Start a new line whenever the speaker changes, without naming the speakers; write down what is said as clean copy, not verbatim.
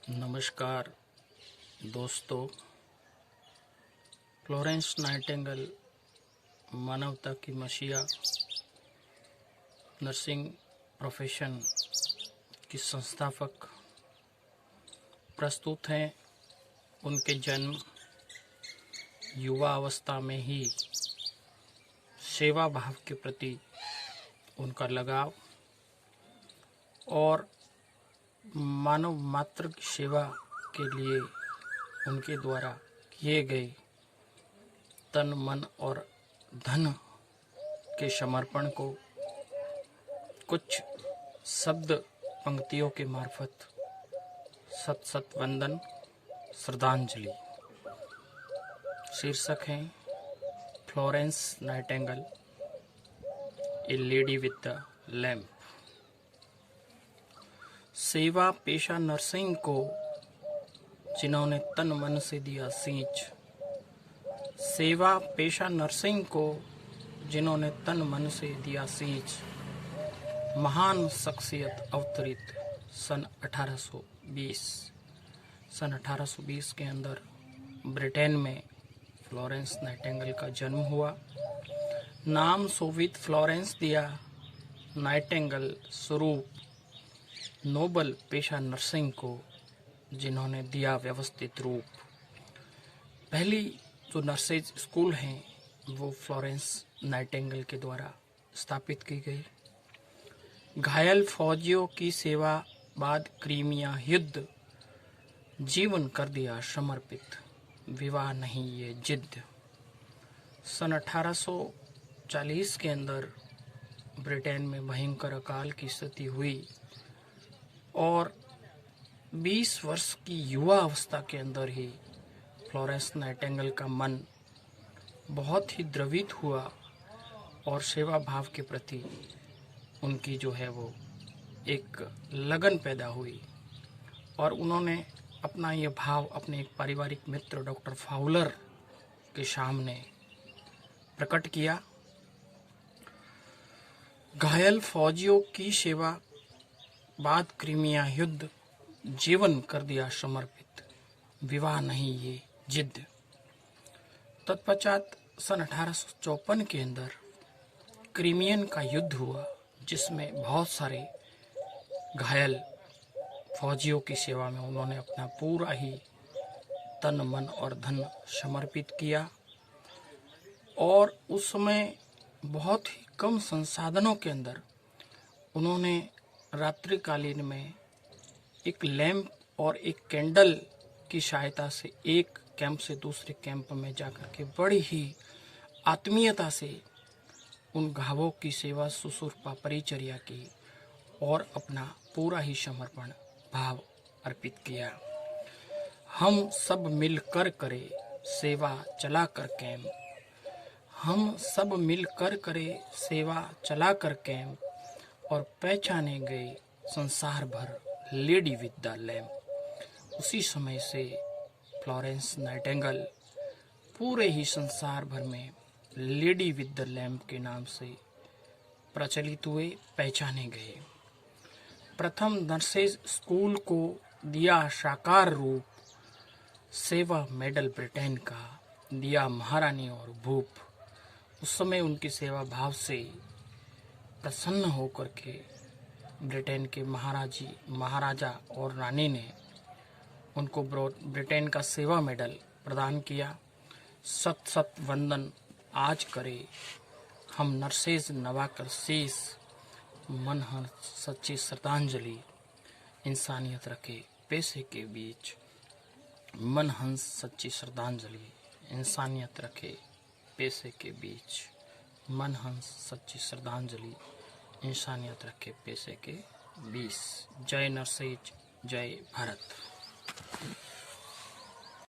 नमस्कार दोस्तों। Florence Nightingale मानवता की मसीहा, नर्सिंग प्रोफेशन की संस्थापक प्रस्तुत हैं। उनके जन्म युवा अवस्था में ही सेवा भाव के प्रति उनका लगाव और मानव मात्र की सेवा के लिए उनके द्वारा किए गए तन मन और धन के समर्पण को कुछ शब्द पंक्तियों के मार्फत सत सत वंदन श्रद्धांजलि। शीर्षक है Florence Nightingale, A lady with the lamp. सेवा पेशा नर्सिंग को जिन्होंने तन मन से दिया सींच, सेवा पेशा नर्सिंग को जिन्होंने तन मन से दिया सींच, महान शख्सियत अवतरित सन 1820। सन 1820 के अंदर ब्रिटेन में फ्लोरेंस नाइटिंगेल का जन्म हुआ। नाम सोवित फ्लोरेंस दिया, नाइटिंगेल स्वरूप नोबल पेशा नर्सिंग को जिन्होंने दिया व्यवस्थित रूप। पहली जो नर्सेज स्कूल हैं वो फ्लोरेंस नाइटिंगेल के द्वारा स्थापित की गई। घायल फौजियों की सेवा बाद क्रीमिया युद्ध जीवन कर दिया समर्पित, विवाह नहीं ये जिद। सन 1840 के अंदर ब्रिटेन में भयंकर अकाल की स्थिति हुई और 20 वर्ष की युवा अवस्था के अंदर ही फ्लोरेंस नाइटिंगेल का मन बहुत ही द्रवित हुआ और सेवा भाव के प्रति उनकी जो है वो एक लगन पैदा हुई और उन्होंने अपना ये भाव अपने एक पारिवारिक मित्र डॉक्टर फाउलर के सामने प्रकट किया। घायल फौजियों की सेवा बाद क्रीमिया युद्ध जीवन कर दिया समर्पित, विवाह नहीं ये जिद। तत्पश्चात सन 1854 के अंदर क्रीमियन का युद्ध हुआ जिसमें बहुत सारे घायल फौजियों की सेवा में उन्होंने अपना पूरा ही तन मन और धन समर्पित किया और उस समय बहुत ही कम संसाधनों के अंदर उन्होंने रात्रिकालीन में एक लैंप और एक कैंडल की सहायता से एक कैंप से दूसरे कैंप में जाकर के बड़ी ही आत्मीयता से उन घावों की सेवा शुश्रूषा परिचर्या की और अपना पूरा ही समर्पण भाव अर्पित किया। हम सब मिलकर करे सेवा चला कर कैंप, हम सब मिलकर करे सेवा चला कर कैंप और पहचाने गए संसार भर लेडी विद द लैम्प। उसी समय से फ्लोरेंस नाइटिंगेल पूरे ही संसार भर में लेडी विद द लैम्प के नाम से प्रचलित हुए, पहचाने गए। प्रथम नर्सेज स्कूल को दिया साकार रूप, सेवा मेडल ब्रिटेन का दिया महारानी और भूप। उस समय उनकी सेवा भाव से प्रसन्न होकर के ब्रिटेन के महाराजा और रानी ने उनको ब्रिटेन का सेवा मेडल प्रदान किया। सत सत वंदन आज करे हम नर्सेज नवाकर शीश, मन हर सच्ची श्रद्धांजलि इंसानियत रखे पैसे के बीच। मन हंस सच्ची श्रद्धांजलि इंसानियत रखे पैसे के बीच। मन हंस सच्ची श्रद्धांजलि इंसानियत रखे पैसे के बीच। जय नर्सेज, जय भारत।